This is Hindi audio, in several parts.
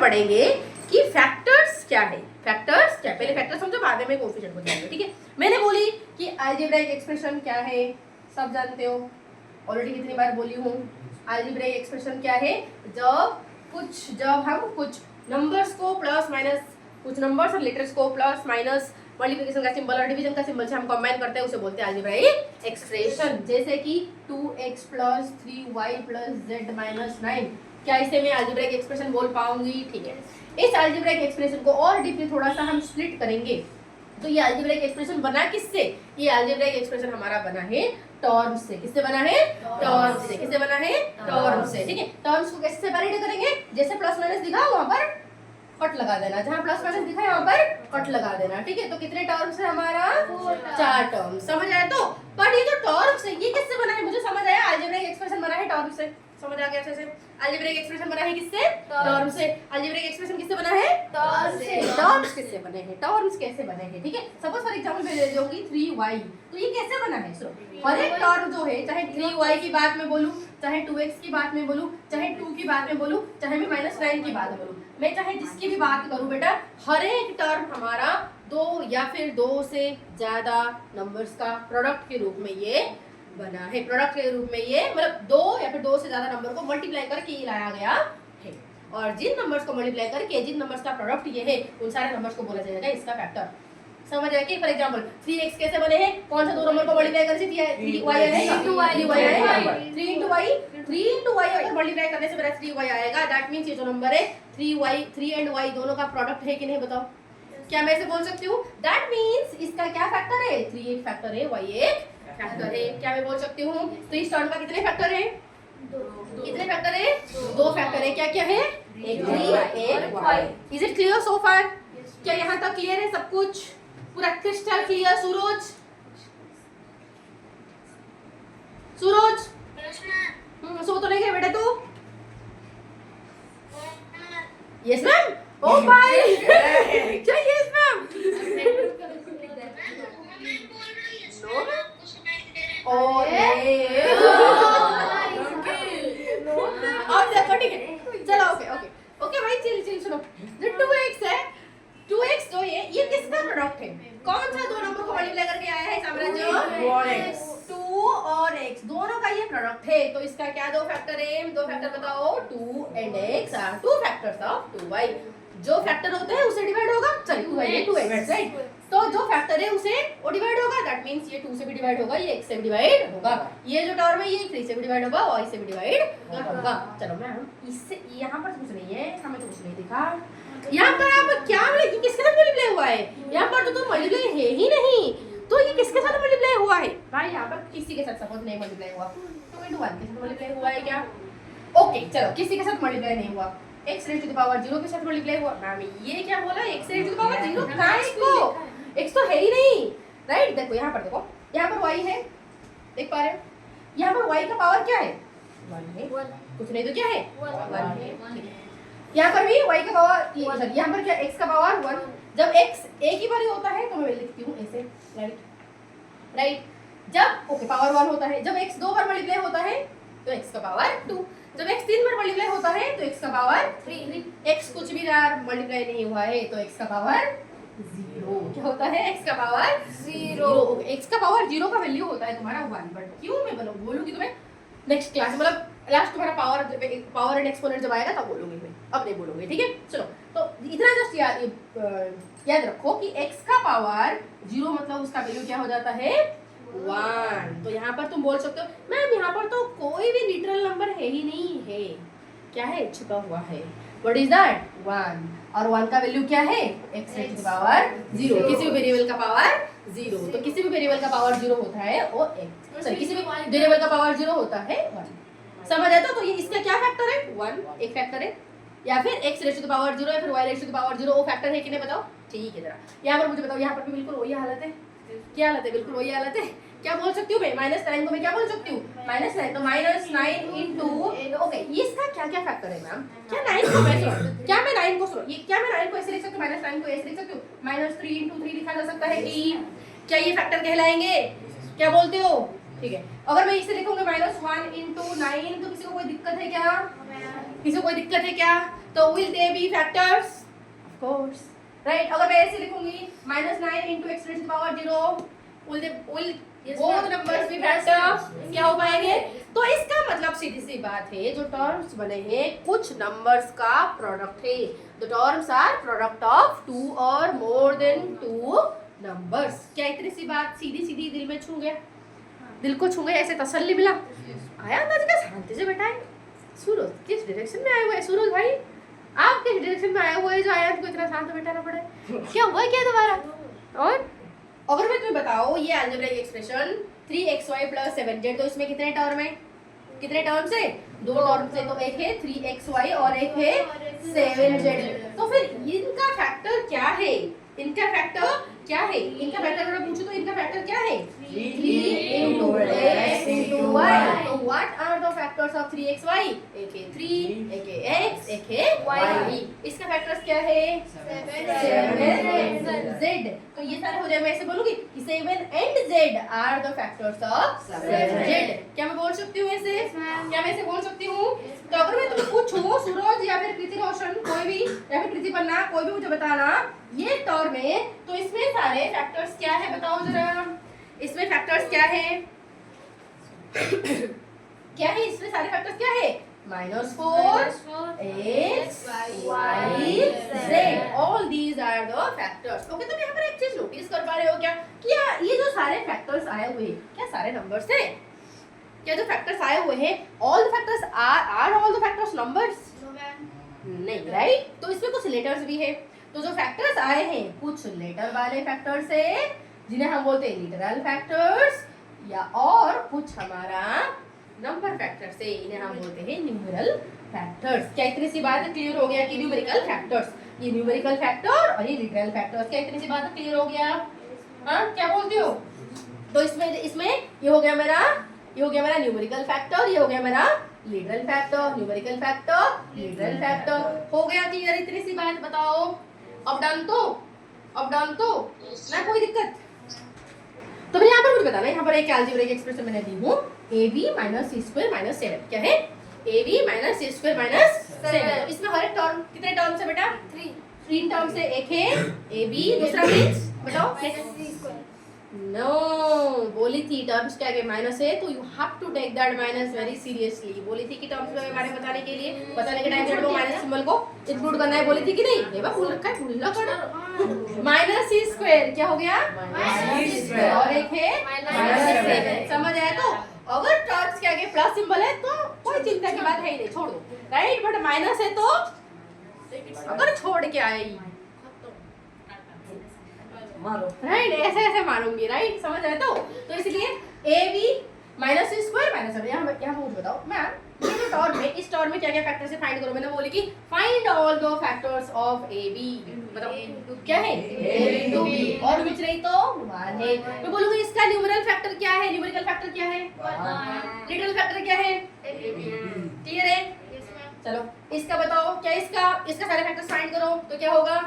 पढ़ेंगे कि फैक्टर्स क्या है। फैक्टर्स क्या, पहले फैक्टर समझो, बाद में कोएफिशिएंट को जानेंगे, ठीक है। मैंने बोली कि अलजेब्राइक एक्सप्रेशन क्या है, सब जानते हो, ऑलरेडी कितनी बार बोली हूँ। अलजेब्राइक एक्सप्रेशन क्या है, जब हम कुछ नंबर्स को प्लस माइनस, कुछ नंबर्स और लेटर्स को प्लस माइनस, मल्टीप्लिकेशन का सिंबल और डिवीजन का सिंबल से हम कंबाइन करते हैं, उसे बोलते हैं अलजेब्राइक एक्सप्रेशन। जैसे कि 2x + 3y + z - 9, क्या इसे मैं अलजेब्राइक एक्सप्रेशन बोल पाऊंगी? ठीक है। इस अलजेब्राइक एक्सप्रेशन को और डीपली थोड़ा सा हम स्प्लिट करेंगे। तो ये अलजेब्राइक एक्सप्रेशन बना किससे? ये अलजेब्राइक एक्सप्रेशन हमारा बना है टर्म्स से। किससे बना है? टर्म्स से। किससे बना है? टर्म्स से, ठीक है। टर्म्स को कैसे सेपरेट करेंगे? जैसे प्लस माइनस दिखा वहां पर कट लगा देना, जहां प्लस माइनस दिखा यहाँ पर कट लगा देना, ठीक है। तो कितने टर्म्स है हमारा? 4 टर्म्स। समझ आया? तो बट ये जो टर्म्स है ये किससे बना है? मुझे समझ आया, अलजेब्राइक एक्सप्रेशन बना है टर्म्स से। समझ आ गया अच्छे से? अलजेब्राइक एक्सप्रेशन बना है किससे? टर्म्स से। अलजेब्राइक एक्सप्रेशन किससे बना है? टर्म्स से। टर्म्स किससे बने हैं? टर्म्स कैसे बने हैं, ठीक है। सपोज फॉर एग्जांपल मैं ले लूंगी 3y, तो ये कैसे बना है? सुनो, हर एक टर्म जो है, चाहे 3y की बात में बोलूं, चाहे 2x की बात में बोलूं, चाहे 2 की बात में बोलूं, चाहे मैं -9 की बात में बोलूं, मैं चाहे जिसकी भी बात करूं बेटा, हर एक टर्म हमारा 2 या फिर 2 से ज्यादा नंबर्स का प्रोडक्ट के रूप में ये बना है। प्रोडक्ट के रूप में ये मतलब 2 या फिर 2 से ज्यादा नंबर को मल्टीप्लाई करके ये लाया गया है। और जिन नंबर्स को मल्टीप्लाई करके जिन नंबर्स का प्रोडक्ट ये है, उन सारे नंबर्स को बोला जाएगा इसका फैक्टर। समझ आया कि फॉर एग्जांपल 3x कैसे बने हैं? कौन सा दो नंबर को मल्टीप्लाई करने से 3y आएगा? 3y आएगा। 3 y अगर मल्टीप्लाई करने से मेरा 3y आएगा, दैट मींस ये जो नंबर है 3 एंड y दोनों का प्रोडक्ट है कि नहीं बताओ? क्या मैं ऐसे बोल सकती हूँ? दैट मींस इसका क्या फैक्टर है? 3 एक फैक्टर है, y एक फैक्टर है। क्या मैं बोल सकती हूँ? तो इस टर्म का कितने फैक्टर है? कितने फैक्टर है? 2 फैक्टर है। क्या क्या है? एक 3 एक y। Is it clear so far? क्या यहाँ तक क्लियर है सब कुछ? पूरा क्रिस्टल क्लियर? सूरज सो तो नहीं गए बेटा तू? Yes ma'am. ओ भाई क्या यस मैम? नो अब देखो, ठीक है, चलो ओके भाई, चिल सुनो। जो 2x है, 2x जो है ये किसका प्रोडक्ट है? कौन सा दो नंबर को मल्टीप्लाई करके आया है साम्राज्य? 2 और x दोनों का ये प्रोडक्ट है। तो इसका क्या दो फैक्टर है? दो फैक्टर बताओ। 2 and x are 2 factors of 2y। जो फैक्टर होता है उसे डिवाइड होगा, सॉरी 2x राइट। तो जो फैक्टर है उसे वो डिवाइड होगा, दैट मींस ये 2 से भी डिवाइड होगा, ये x से भी डिवाइड होगा। ये जो टर्म है ये 3 से भी डिवाइड होगा, y से भी डिवाइड होगा। चलो मैम इससे यहाँ पर कुछ नहीं है, हमें तो कुछ नहीं दिखा। यहाँ पर आप क्या बोले? किसके साथ मल्टीप्लाई हुआ है? यहाँ पर तो मल्टीप्लाई है ही नहीं, तो ये किसके साथ मल्टीप्लाई हुआ है? भाई यहाँ पर किसी के साथ सपोज नहीं मल्टीप्लाई हुआ, 2 × 1 के साथ मल्टीप्लाई हुआ है क्या? ओके चलो, किसी के साथ मल्टीप्लाई नहीं हुआ, x raised to the power 0 के साथ मल्टीप्लाई हुआ। मैम ये क्या बोला? x raised to the power 0 कहाँ है? इसको x तो है ही नहीं, राइट। देखो यहाँ पर, देखो यहाँ पर y है, देख पा रहे हो? यहाँ पर y का पावर क्या है? 1 है। कुछ नहीं तो क्या है? 1 है। यहाँ पर भी y का पावर, सॉरी यहाँ पर क्या x का पावर 1। जब x एक ही बार होता है तो मैं लिखती हूँ ऐसे, राइट। जब ओके पावर 1 होता है, जब x 2 बार मल्टीप्लाई होता है तो x का पावर 2, जब x 3 बार मल्टीप्लाई होता है तो x का पावर 3, x कुछ भी बार मल्टीप्लाई नहीं हुआ है तो x का पावर 0। क्या होता है? x का पावर 0। x का पावर 0 का वैल्यू होता है तुम्हारा 1, बट क्यों मैं बोलूंगी तुम्हें नेक्स्ट क्लास, मतलब लास्ट तुम्हारा पावर एंड एक्सपोनेंट जब आएगा तब बोलूंगी मैं, अब नहीं बोलूंगी, ठीक है। चलो तो इतना जस्ट याद रखो कि x का पावर 0 मतलब उसका वैल्यू क्या हो जाता है? 1। तो यहाँ पर तुम बोल सकते हो मैम यहाँ पर तो कोई भी लिटरल नंबर है ही नहीं है, क्या है? छुपा हुआ है। What is that? 1। और 1 का वैल्यू क्या है? x raised to the power 0। किसी भी वेरिएबल का पावर 0, तो किसी भी वेरिएबल का पावर 0 होता है वो x, सॉरी किसी भी वेरिएबल का पावर 0 होता है 1। समझ आया? तो ये इसका क्या फैक्टर है? 1 एक फैक्टर है, या फिर x raised to the power 0 या फिर y raised to the power 0 वो फैक्टर है कि नहीं बताओ? ठीक है, जरा यहाँ पर मुझे बताओ, यहाँ पर भी बिल्कुल वही हालत है। क्या हालत है? बिल्कुल वही हालत है। क्या बोल सकती हूँ मैं? -9 को मैं क्या बोल सकती हूँ? -9, तो -9 इंटू ओके, इसका क्या क्या फैक्टर है मैम? क्या 9 को मैं सुनो, क्या मैं 9 को सुनो, ये क्या मैं 9 को ऐसे लिख सकती हूँ? -9 को ऐसे लिख सकती हूँ? -3 × 3 लिखा जा सकता है कि क्या ये फैक्टर कहलाएंगे? क्या बोलते हो? ठीक है, अगर मैं इसे लिखूंगी -1 × 9 तो किसी को कोई दिक्कत है क्या? किसी को कोई दिक्कत है क्या? तो will they B factors? Of course, right. अगर मैं ऐसे लिखूंगी -9 into x raised to the power 0, will both numbers be factors? क्या हो पाएंगे? तो इसका मतलब सीधी सी बात है, जो टर्म्स बने हैं कुछ नंबर्स का प्रोडक्ट है. The terms are product of 2 और मोर देन 2 नंबर्स. क्या इतनी सी बात सीधी सीधी दिल में छू गया? दिल को छू गया, ऐसे तसल्ली मिला. आया अंदाज का? शांति से बैठा है. सूरज किस डायरेक्शन में आए हुए हैं? सूरज भाई आप किस डायरेक्शन में आए हुए हैं जो आया को इतना शांत बैठाना पड़े? क्या हुआ क्या दोबारा? और अगर मैं तुम्हें बताओ ये अलजेब्रिक एक्सप्रेशन 3xy + 7z, तो इसमें कितने टर्म है? कितने टर्म्स है? 2 टर्म्स है. तो एक है 3xy और एक है 7z. तो फिर इनका फैक्टर क्या है? इनका फैक्टर क्या है? इनका फैक्टर अगर पूछो तो इनका फैक्टर क्या है? 3 into x into y. तो what are the factors of 3xy? एक है 3, एक है x, एक है y. इसका फैक्टर्स क्या है? 7z. तो ये सारे हो जाए. मैं ऐसे बोलूंगी कि 7 and z are the factors of 7z. क्या मैं बोल सकती हूँ ऐसे? क्या मैं ऐसे बोल सकती हूँ? तो अगर मैं तुम्हें पूछूं सूरज या फिर कृति रोशन कोई भी या फिर कृति पन्ना कोई भी मुझे बताना ये टर्म है, तो इसमें सारे फैक्टर्स क्या है बताओ जरा. इसमें फैक्टर्स क्या है? क्या है इसमें सारे फैक्टर्स क्या है? -4 x y z. All these are the factors. Okay, तो यहाँ पर एक चीज नोटिस कर पा रहे हो क्या? क्या ये जो सारे फैक्टर्स आए हुए क्या सारे नंबर्स हैं? क्या जो फैक्टर्स आए हुए हैं all the factors are all the factors numbers? नहीं, राइट. तो इसमें कुछ लेटर्स भी है. तो जो फैक्टर्स आए हैं कुछ लेटर वाले फैक्टर्स है जिन्हें हम बोलते हैं लिटरल फैक्टर्स, या और कुछ हमारा नंबर फैक्टर्स है इन्हें हम बोलते हैं न्यूमेरिकल फैक्टर्स. क्या इतनी सी बात क्लियर हो गया कि न्यूमेरिकल फैक्टर्स, ये न्यूमेरिकल फैक्टर और ये लिटरल फैक्टर्स, क्या इतनी सी बात क्लियर हो गया? हाँ, क्या बोलती हो? तो इसमें ये हो गया मेरा न्यूमेरिकल फैक्टर, ये हो गया मेरा literal factor. Numerical factor, literal factor हो गया क्लियर. इतनी सी बात बताओ. अब डन तो ना कोई दिक्कत? तो फिर यहाँ पर मुझे बताना, यहाँ पर एक अलजेब्रिक एक्सप्रेशन मैंने दी हूँ ab - c² - 7. क्या है? ab - c² - 7. इसमें हर एक टर्म कितने टर्म्स है बेटा? 3 टर्म्स है. एक है ab, दूसरा मींस बताओ. नो, बोली थी टर्म्स के आगे माइनस है तो you have to take that minus very seriously. बोली थी कि टर्म्स के बारे में बताने के लिए बताने के टाइम पे वो माइनस सिंबल को इंक्लूड करना है. बोली थी कि नहीं? ये बात भूल रखा है, भूलना पड़ा. -c² क्या हो गया? -c². और एक है -7. समझ आया? तो अगर टर्म्स के आगे प्लस सिंबल है तो कोई चिंता की बात है ही नहीं, छोड़ दो, राइट. बट माइनस है तो अगर छोड़ के आए मारो, राइट, ऐसे मारूंगी, राइट. समझ आया? तो इसलिए ab -c² - 7. यहाँ मुझे बताओ मैम ये जो टर्म है इस टर्म में क्या क्या फैक्टर्स है फाइंड करो. मैंने बोली कि find all the factors of ab. बताओ क्या है? a into b. और कुछ नहीं तो 1 है. मैं बोलूंगी इसका न्यूमेरिकल फैक्टर क्या है? न्यूमेरिकल फैक्टर क्या है? 1. लिटरल फैक्टर क्या है? क्लियर है? चलो इसका बताओ. क्या इसका सारे फैक्टर्स फाइंड करो तो क्या होगा?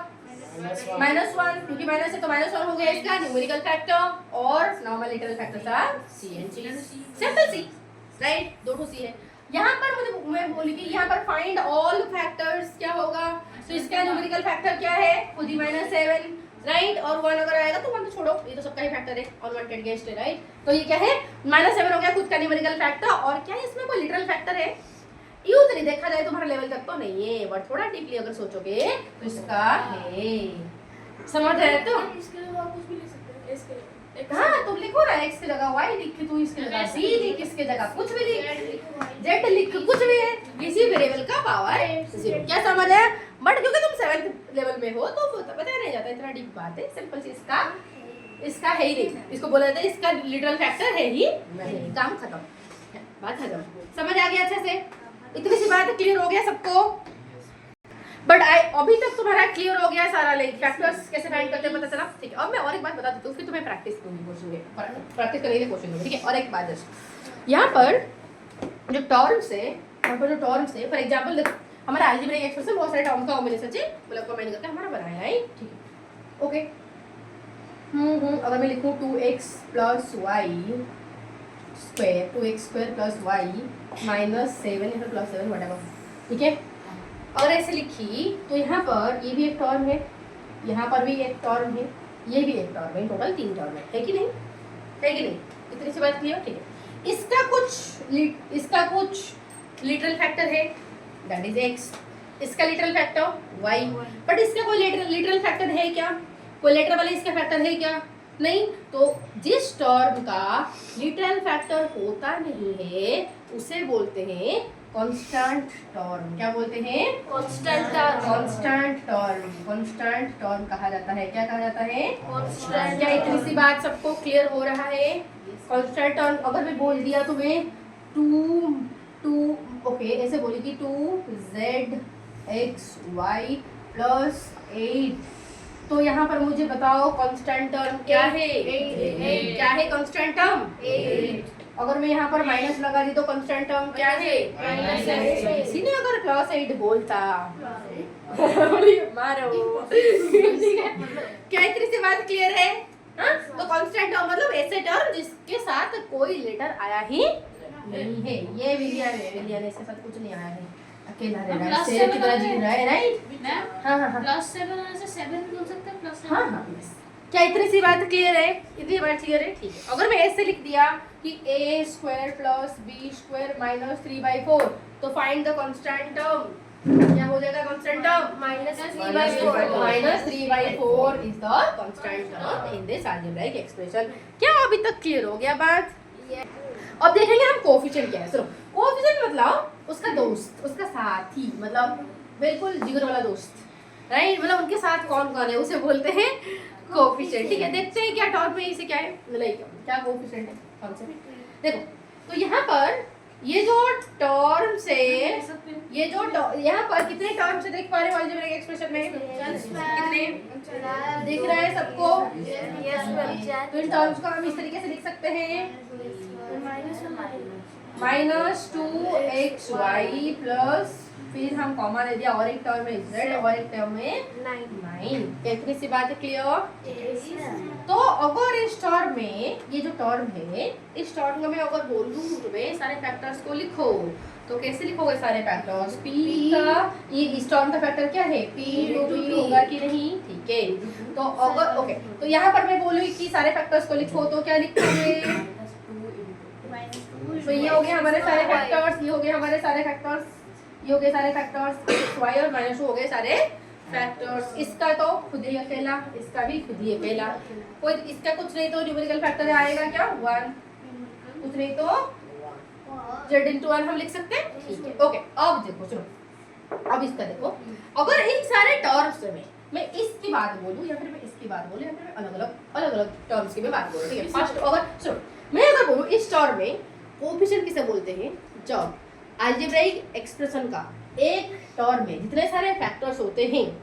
-1. क्योंकि माइनस है तो -1 हो गया इसका न्यूमेरिकल फैक्टर. और normal literal factors are c and g. Simple c, right. 2 c है. यहाँ पर मैं बोली कि यहाँ पर फाइंड ऑल फैक्टर्स क्या होगा? तो इसका न्यूमेरिकल फैक्टर क्या है? खुद ही -7, राइट. और 1 अगर आएगा तो 1 तो छोड़ो, ये तो सबका ही फैक्टर है, अनवांटेड गेस्ट है, राइट. तो ये क्या है? -7 हो गया खुद का न्यूमेरिकल फैक्टर. और क्या इसमें कोई लिटरल फैक्टर है? यूजली देखा जाए तुम्हारे लेवल तक तो नहीं है, बट थोड़ा डीपली अगर सोचोगे तो इसका है. समझ रहे तो? हाँ, तुम लिखो ना x की जगह y लिख, तू इसकी जगह c लिख, इसके जगह कुछ भी लिख, z लिख, कुछ भी है, किसी वेरिएबल का पावर 0. क्या समझ है? बट क्योंकि तुम 7th लेवल में हो तो पता नहीं जाता, इतना डीप बात है. सिंपल सी इसका है ही नहीं. इसको बोला जाता है इसका लिटरल फैक्टर है ही नहीं. काम खत्म, बात खत्म. समझ आ गया अच्छे से? इतनी सी बात क्लियर हो गया सबको? बट अभी तक तुम्हारा क्लियर हो गया सारा लाइक फैक्टर्स कैसे फाइंड करते हैं पता चला? ठीक है. अब मैं और एक बात बता देती हूँ, फिर तुम्हें प्रैक्टिस दूंगी क्वेश्चन में, प्रैक्टिस करेंगे क्वेश्चन में, ठीक है. और एक बात जस्ट यहाँ पर जो टर्म्स है फॉर एग्जांपल देखो हमारा अलजेब्रिक एक्सप्रेशन बहुत सारे टर्म का कॉम्बिनेशन से मतलब कंबाइन करके हमारा बनाया है, ठीक है. ओके. अगर मैं लिखूँ 2x + y square 2x² + y - 7 + 7 whatever, ठीक है. अगर ऐसे लिखी तो यहाँ पर ये भी एक टर्म है, यहाँ पर भी एक टर्म है, ये भी एक टर्म है, टोटल 3 टर्म है कि नहीं? है कि नहीं? इतनी सी बात क्लियर? ठीक है। इसका कुछ लिटरल फैक्टर है, दैट इज x, इसका लिटरल फैक्टर y, बट इसका कोई लिटरल फैक्टर है क्या? कोई लेटर वाले इसका फैक्टर है क्या? नहीं। तो जिस टर्म का लिटरल फैक्टर होता नहीं है उसे बोलते हैं कांस्टेंट टर्म। क्या बोलते हैं? Constant term. Constant term, constant term कहा जाता है। क्या कहा जाता है? कांस्टेंट। क्या इतनी सी बात सबको क्लियर हो रहा है? कांस्टेंट टर्म अगर मैं बोल दिया तुम्हें 2 ओके ऐसे बोली कि 2zxy प्लस 8, तो यहाँ पर मुझे बताओ कांस्टेंट टर्म क्या है? क्या है कांस्टेंट टर्म? 8। अगर मैं यहाँ पर माइनस लगा दी तो कांस्टेंट टर्म क्या है? किसी ने अगर प्लस 8 बोलता मारो ठीक है। क्या इतनी सी बात क्लियर है? हाँ? तो कांस्टेंट टर्म मतलब ऐसे टर्म जिसके साथ कोई लेटर आया ही नहीं है। ये विलियन इसके साथ कुछ नहीं आया है, अकेला रह रहा है, शेर की तरह जी रहा है, राइट? हाँ हाँ हाँ +7 होने से 7 बोल सकते हैं +7। हाँ हाँ yes। क्या इतनी सी बात क्लियर है? इतनी बात क्लियर है? ठीक है। अगर मैं ऐसे लिख दिया कि a² + b² - 3/4, तो फाइंड द कांस्टेंट टर्म। क्या हो जाएगा constant term? -3/4 is the constant term in this algebraic expression. क्या अभी तक क्लियर हो गया बात? अब देखेंगे हम कोएफिशिएंट क्या है। सुनो, कोएफिशिएंट मतलब उसका दोस्त, उसका साथी, मतलब बिल्कुल जिगर वाला दोस्त, राइट? मतलब उनके साथ कौन कौन है उसे बोलते हैं कोएफिशिएंट। ठीक है, देखते हैं क्या टर्म में इसे क्या है, मतलब क्या कोएफिशिएंट है कौन से। देखो तो यहाँ पर ये जो टर्म्स है, ये जो यहाँ पर कितने टर्म्स है देख पा रहे हो अलजेब्रिक एक्सप्रेशन में? कितने दिख रहा है सबको? तो इन टर्म्स को हम इस तरीके से लिख सकते हैं -2xy प्लस, फिर हम कॉमा दे दिया और एक टर्म में z और एक टर्म में 9। इतनी सी बात है क्लियर? तो अगर इस टर्म में ये जो टर्म है, इस टर्म में मैं अगर बोल दूं तुम्हें सारे फैक्टर्स को लिखो, तो कैसे लिखोगे सारे फैक्टर्स? p का ये इस टर्म का फैक्टर क्या है? p होगा कि नहीं? ठीक है। तो अगर ओके तो यहाँ पर मैं बोलूँ कि सारे फैक्टर्स को लिखो तो क्या लिखोगे? तो ये हो गए हमारे सारे फैक्टर्स, ये हो गए हमारे सारे फैक्टर्स, ये हो गए सारे फैक्टर्स, y और -2 हो गए सारे फैक्टर्स। इसका तो खुद ही अकेला, इसका भी खुद ही अकेला, कोई इसका कुछ नहीं तो न्यूमेरिकल फैक्टर आएगा क्या? 1, कुछ नहीं तो z/1 हम लिख सकते हैं। ठीक है ओके। अब देखो सुनो, अब इसका देखो, अगर इन सारे टर्म्स में मैं इसकी बात बोलूं या फिर मैं इसकी बात बोलूं या फिर मैं अलग अलग टर्म्स की मैं बात बोलूं, ठीक है? फर्स्ट अगर सुनो, मैं अगर बोलूं इस टर्म में कोएफिशिएंट किसे बोलते हैं? जब अलजेब्राइक एक्सप्रेशन का एक टर्म में जितने सारे फैक्टर्स होते हैं,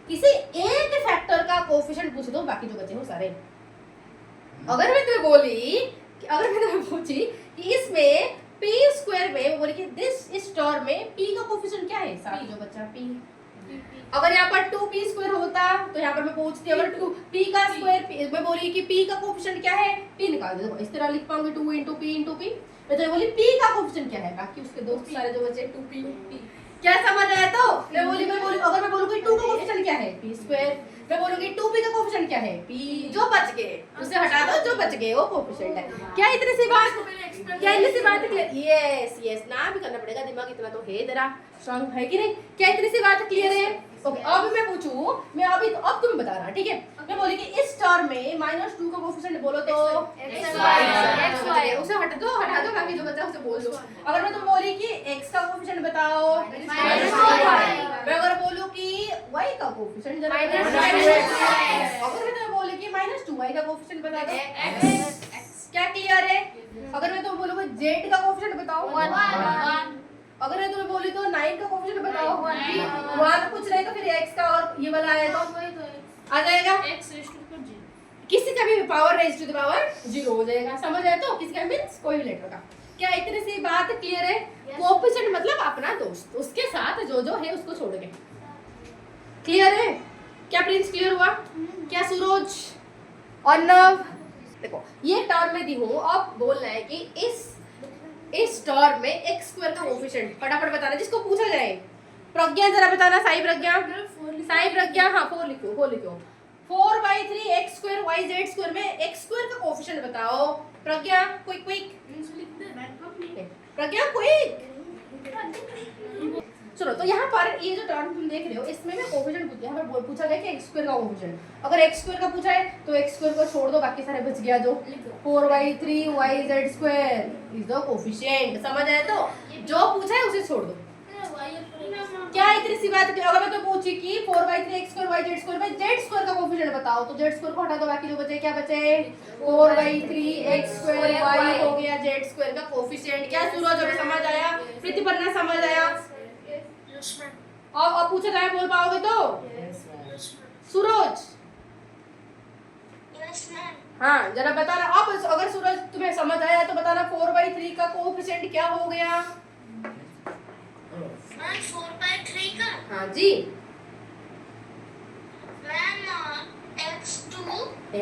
किसी एक फैक्टर का कोएफिशिएंट पूछ दो, बाकी जो बचे हो सारे। अगर मैं तुम्हें पूछी कि इसमें p² में बोली कि इस टर्म में p का कोएफिशिएंट क्या है? साथ जो बच्चा p। अगर यहाँ पर 2p² होता तो यहाँ पर मैं पूछती अगर 2p² मैं बोली कि p का कोएफिशिएंट क्या है? p निकाल दो। इस तरह लिख पाऊंगी 2 × p मैं तो बोली p का कोएफिशिएंट क्या है? बाकी उसके दोस्त सारे जो बचे 2p। क्या समझ आया? तो मैं बोली अगर मैं बोलूंगी 2 का कोएफिशिएंट क्या है? p²। मैं बोलूंगी 2p का कोएफिशिएंट क्या है? p। जो बच गए उसे हटा दो, जो बच गए वो कोएफिशिएंट है। क्या इतनी सी बात क्लियर? यस ना भी करना पड़ेगा, दिमाग इतना तो है तेरा स्ट्रांग है कि नहीं? क्या इतनी सी बात क्लियर है? ओके अब मैं पूछूं, मैं अब तुम्हें बता रहा, ठीक है? मैं बोली कि इस टर्म में -2 का कोएफिशिएंट बोलो तो xy, उसे हटा दो बाकी जो बचा उसे बोल दो। अगर मैं तुम बोली कि x का कोएफिशिएंट बताओ मैं अगर बोलूं कि y का कोएफिशिएंट जरा अगर मैं तुम्हें बोली कि -2y का कोएफिशिएंट बता दो क्या क्लियर है? अगर मैं तुम्हें बोलूं z का कोएफिशिएंट बताओ 1, अगर मैं तुम्हें बोली तो 9 का कोएफिशिएंट बताओ 1, कुछ नहीं तो फिर x का और ये वाला आया तो आ जाएगा किसी का भी power raise to the power 0 हो जाएगा। समझ आया? तो किसी का मींस कोई भी लेटर का। क्या इतनी सी बात क्लियर है? कोएफिशिएंट मतलब अपना दोस्त, उसके साथ जो है उसको छोड़ के। क्लियर है? क्या प्रिंस क्लियर हुआ? क्या सूरज और नव? देखो ये टर्म में दी हूँ, अब बोलना है कि इस टर्म में x स्क्वायर का कोफिशिएंट फटाफट बताना जिसको पूछा जाए। प्रज्ञा जरा बताना, साई प्रज्ञा, हाँ 4 लिखो, 4/3 x square y z square में x स्क्वायर का कोफिशिएंट बताओ। प्रज्ञा क्विक प्रज्ञा क्विक। चलो तो यहाँ पर ये जो टर्म तुम देख रहे हो इसमें मैं कोफिशिएंट पूछा, यहाँ पर पूछा गया कि x स्क्वायर का कोफिशिएंट। अगर x स्क्वायर का पूछा है तो x स्क्वायर को छोड़ दो, बाकी सारे बच गया जो 4/3 yz square is the coefficient. समझ आया? तो जो पूछा है उसे छोड़ दो। क्या इतनी सी बात है? अगर मैं तो पूछी कि 4/3 x square y z square में z स्क्वायर का कोफिशिएंट बताओ, तो z स्क्वायर को हटा दो, बाकी जो बचे क्या बचे? 4/3 x स्क्वायर y हो गया z स्क्वायर का कोफिशिएंट। क्या सूरज अभी समझ आया? प्रतिपन्ना समझ आया? और पूछा जाए बोल पाओगे तो? सूरज हाँ जरा बताना। अब अगर सूरज तुम्हें समझ आया तो बताना 4/3 का कोफिशिएंट क्या हो गया? 4/3 का? हाँ जी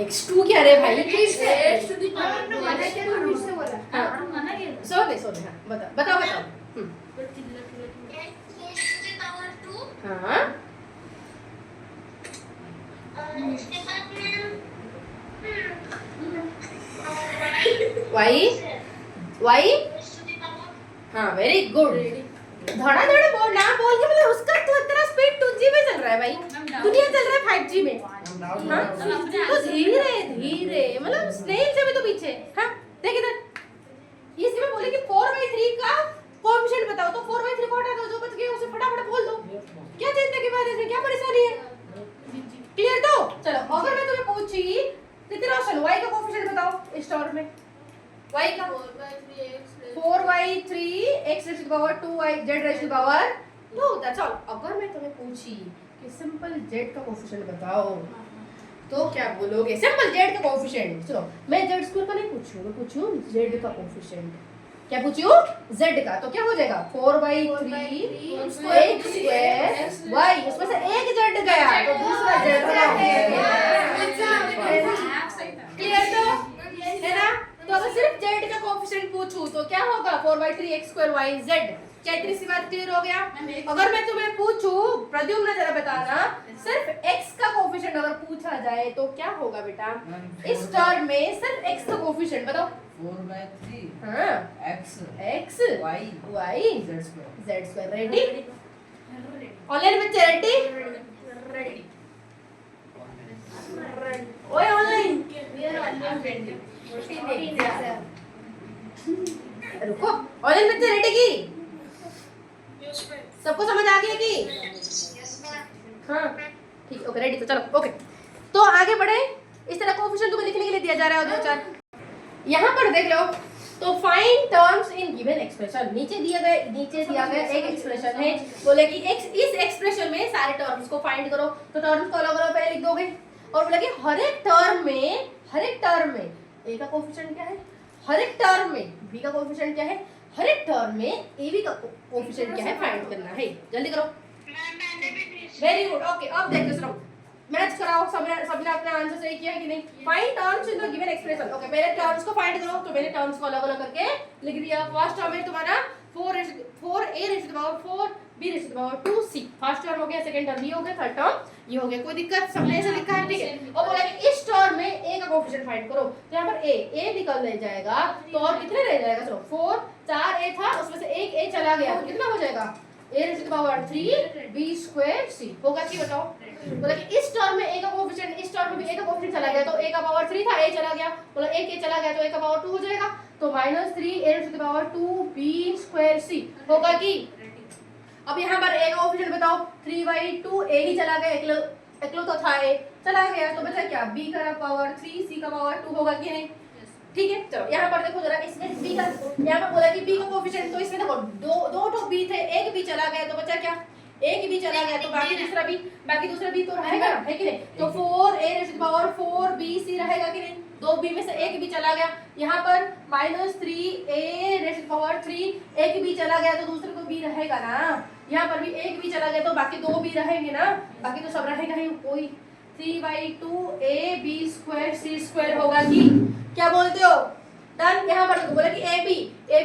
x2 क्या रे भाई? सोने हाँ बताओ हाँ y हाँ वेरी गुड। धड़ाधड़ बोल ना बोल के मतलब उसका तो तेरा स्पीड 2G में चल रहा है भाई, दुनिया चल रहा है 5G में। हाँ तो धीरे धीरे मतलब स्नेल से भी तो पीछे। हाँ देख इधर इसी में बोले कि 4/3 का कोएफिशिएंट बताओ, तो 4/3 को हटा दो, जो बच गया उसे फटाफट बोल दो। क्या चिंता की बात है, इसमें क्या परेशानी है? क्लियर? तो चलो अगर मैं तुम्हें पूछी ऋतिरोशन y का कोएफिशिएंट बताओ इस टर्म में। y का 4/3 x raised to the power 2y z raised to the power 2। That's all. अगर मैं तुम्हें पूछी कि सिंपल z का कोएफिशिएंट बताओ तो क्या बोलोगे? सिंपल z का कोएफिशिएंट। चलो मैं z स्क्वायर का नहीं पूछूं, मैं पूछूं z का कोएफिशिएंट। क्या पूछूं? z का। तो क्या हो जाएगा? 4/3 x स्क्वायर y, उसमें से एक z गया तो दूसरा z का क्लियर? तो है ना? तो अगर सिर्फ z का कोएफिशिएंट पूछूं तो क्या होगा? 4/3 x स्क्वायर y z। क्या इतनी सी बात क्लियर हो गया? अगर मैं तुम्हें पूछूं प्रद्युम्न जरा बताना सिर्फ x का कोएफिशिएंट अगर पूछा जाए तो क्या होगा बेटा? इस टर्म में सिर्फ x का कोएफिशिएंट बताओ। 4/3 हाँ x y z square. Ready? Online बच्चे रेडी? ओए ऑनलाइन रुको, ऑनलाइन बच्चे रेडी की? सबको समझ आ गया कि? हाँ ठीक ओके रेडी। तो चलो ओके तो आगे बढ़े। इस तरह कोएफिशिएंट तुम्हें लिखने के लिए दिया जा रहा है दो चार। यहाँ पर देख लो तो find terms in given expression. नीचे दिया गया एक एक्सप्रेशन है, बोले कि इस एक्सप्रेशन में सारे टर्म्स को फाइंड करो। तो टर्म्स को अलग अलग पहले लिख दोगे और बोला कि हर एक टर्म में a का कोएफिशिएंट क्या है, हर एक टर्म में b का कोएफिशिएंट क्या है, हर एक टर्म में ab का कोएफिशिएंट क्या है फाइंड करना है। जल्दी करो। Very good okay. अब देखो सुनो मैच कराओ, सबने अपना आंसर सही किया है कि नहीं? Find terms in the given expression. Okay पहले टर्म्स को फाइंड करो, तो मैंने टर्म्स को अलग अलग करके लिख दिया। फर्स्ट टर्म है तुम्हारा 4a raised to the power 4 b raised to the power 2c। First term हो गया, सेकंड टर्म ये हो गया, थर्ड टर्म ये हो गया। कोई दिक्कत? सबने ऐसे लिखा है ठीक है। और बोला कि इस टर्म में a का कोएफिशिएंट फाइंड करो। तो यहाँ पर a निकल ले जाएगा तो और कितने रह जाएगा? चलो 4 a था, उसमें से एक a चला गया तो कितना हो जाएगा? a raised to the power 3 b square c होगा कि बताओ? बोला कि इस टर्म में a का कोएफिशिएंट, इस टर्म में भी a का कोएफिशिएंट चला गया तो a का पावर 3 था, a चला गया, बोला एक a चला गया तो a का पावर 2 हो जाएगा। तो -3 a raised to the power 2 b square c होगा कि? अब यहाँ पर a का कोएफिशिएंट बताओ। 3/2 a ही चला गया, एकलो तो था a चला गया तो बचा क्या? b का पावर 3 c का पावर 2 होगा कि नहीं? ठीक है चलो यहाँ पर देखो जरा, इसमें b का यहाँ पर बोला कि b का कोएफिशिएंट, तो इसमें देखो दो तो b थे, एक b चला गया तो बचा क्या? एक b चला गया तो बाकी दूसरा b तो रहेगा ना, है कि नहीं? तो 4a raised to the power 4bc रहेगा कि नहीं? दो b में से एक b चला गया। यहाँ पर -3a raised to the power 3 एक b चला गया तो दूसरे को b रहेगा ना। यहाँ पर भी एक b चला गया तो बाकी दो b रहेंगे ना, बाकी तो सब रहेगा ही कोई। 3/2 a b square c square होगा कि? क्या बोलते हो? डन। यहाँ पर बोला कि ए बी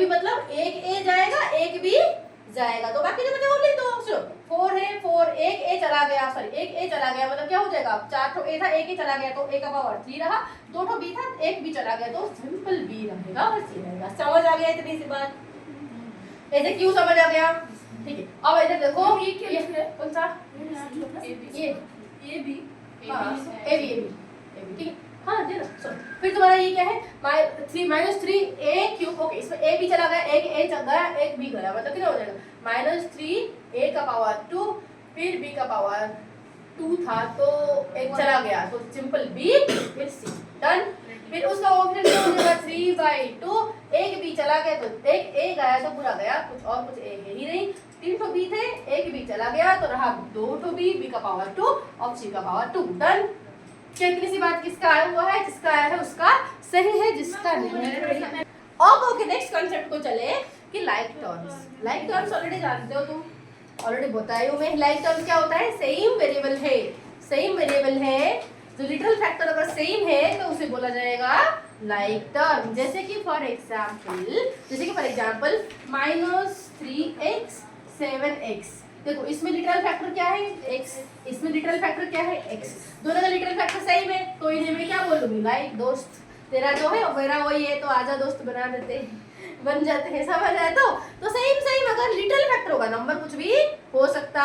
मतलब एक ए जाएगा एक बी जाएगा, तो बाकी जो बचे वो लिख दो। चलो 4 है, 4 एक ए चला गया, सॉरी एक ए चला गया मतलब क्या हो जाएगा, 4 ठो ए था एक ए चला गया तो ए का पावर 3 रहा, 2 ठो बी था एक बी चला गया तो सिंपल बी रहेगा और सी रहेगा। समझ आ गया इतनी सी बात? ऐसे क्यों समझ आ गया? ठीक है, अब इधर देखो ये कौन सा ए बी हाँ ए बी ठीक है। हाँ दे ना चलो, फिर तुम्हारा ये क्या है 3 ए क्यूब। ओके, इसमें ए भी चला गया, एक ए चला गया एक बी गया, मतलब कितना हो जाएगा -3 ए का पावर 2 फिर बी का पावर 2 था तो एक चला गया तो सिंपल बी फिर सी। डन। फिर उसका ऑप्शन क्या हो जाएगा 3/2, एक बी चला गया तो एक ए गया तो पूरा गया, कुछ और कुछ ए है ही नहीं। 3 ठो बी थे एक बी चला गया तो रहा 2 ठो बी का पावर 2 और सी का पावर 2। डन। कितनी सी बात किसका आया हुआ है, जिसका आया है उसका सही है, जिसका नहीं है। अब ओके नेक्स्ट कॉन्सेप्ट को चले कि like terms. Like terms already जानते हो तुम, ऑलरेडी बताई हूं मैं। लाइक टर्म्स क्या होता है, सेम वेरिएबल है, सेम वेरिएबल है जो लिटरल फैक्टर अगर सेम है तो उसे बोला जाएगा लाइक टर्म। जैसे कि फॉर एग्जांपल -3x 7x, देखो इसमें लिटरल फैक्टर क्या है x, इसमें लिटरल फैक्टर क्या है x, दोनों का लिटरल फैक्टर सेम है तो इन्हें मैं क्या बोलूंगी लाइक दोस्त। तेरा जो है और मेरा वही है तो आजा दोस्त बना देते हैं, बन जाते हैं। समझ आया? तो सेम सेम अगर लिटरल फैक्टर होगा नंबर कुछ भी हो सकता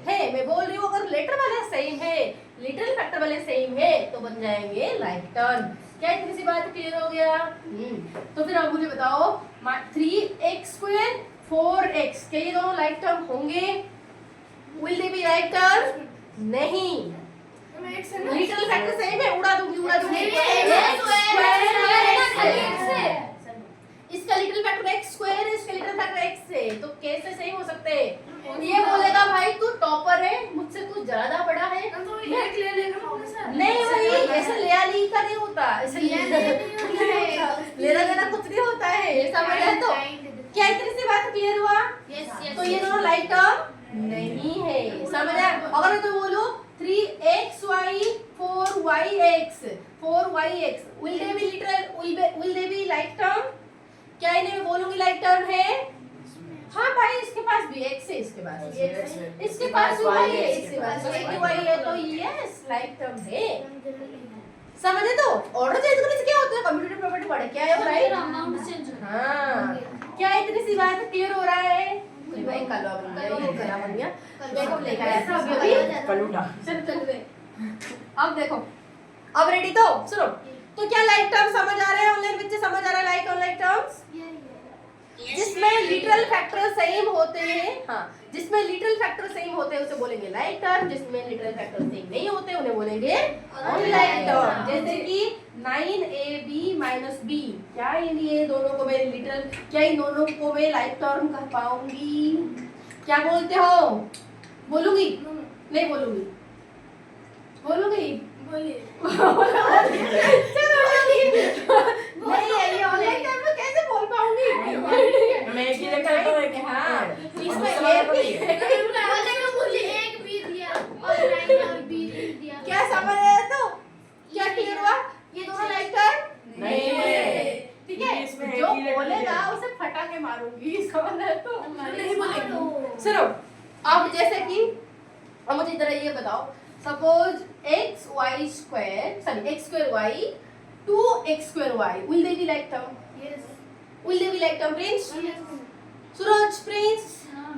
है। मैं बोल रही हूँ अगर लेटर वाले सेम है, लिटरल फैक्टर वाले सेम है तो बन जाएंगे लाइक टर्म। क्या इतनी सी बात क्लियर हो गया? तो फिर अब मुझे बताओ 3x² 4x, क्या ये दोनों लाइक टर्म होंगे? Will they be like term? नहीं, लिटरल फैक्टर सेम है, उड़ा दूंगी इसका लिटरल फैक्टर x² है, इसका लिटरल फैक्टर x है, तो कैसे सही हो सकते हैं? ये बोलेगा भाई तू टॉपर है, मुझसे तू ज्यादा बड़ा है, नहीं भाई ऐसे लिया ली का नहीं होता, ऐसे लेना देना कुछ नहीं होता है। समझ आया? तो क्या इतनी सी बात क्लियर हुआ? तो ये दोनों लाइक टर्म नहीं है। समझ आया? अगर मैं तो बोलूं 3xy 4yx will they be literal, will they be like term? क्या इन्हें मैं बोलूंगी लाइक टर्म है? हाँ भाई इसके पास भी x है, इसके पास इसके पास y है, इसके पास y है तो यस लाइक टर्म है। समझे? तो ऑर्डर चेंज करने से क्या होता है, कंप्यूटर प्रॉपर्टी पढ़ के आए हो राइट? अमाउंट चेंज हाँ, क्या इतनी सी बात क्लियर हो रहा है? भाई कलवा बन गया, ये कलवा बन गया, मेकअप लेकर आया था अभी कलूटा। चल दे। अब देखो, अब रेडी? तो सुनो, तो क्या लाइक टर्म समझ आ रहे हैं ऑनलाइन बच्चे? समझ आ रहा है लाइक और लाइक टर्म्स जिसमें लिटरल फैक्टर सेम होते हैं। हाँ, जिसमें लिटरल फैक्टर सेम होते हैं उसे बोलेंगे लाइक टर्म, जिसमें लिटरल फैक्टर सेम नहीं होते उन्हें बोलेंगे अनलाइक टर्म। जैसे कि 9ab - b, क्या ये दोनों को मैं लिटरल, क्या इन दोनों को मैं लाइक टर्म कह पाऊंगी? क्या बोलते हो? बोलूंगी? नहीं बोलूंगी? बोलूंगी? बोलिए। नहीं ये ऑनलाइन टर्म में कैसे बोल पाऊंगी? मैं एक ही लेकर आता हूं एक। हाँ, इसमें एक भी एक बी दिया और लाइन और बी दिया। क्या समझ आया? तो क्या क्लियर हुआ? ये दोनों लाइक टर्म नहीं है। ठीक है, इसमें जो एक ही लेटर बोलेगा है। उसे फटा के मारूंगी। समझ आया? तो नहीं बोलेगी। बोलेगी। सुनो, अब जैसे कि अब मुझे इधर ये बताओ, suppose x² y 2x² y, will they be like term? Will they be like term Prince? Suraj Prince,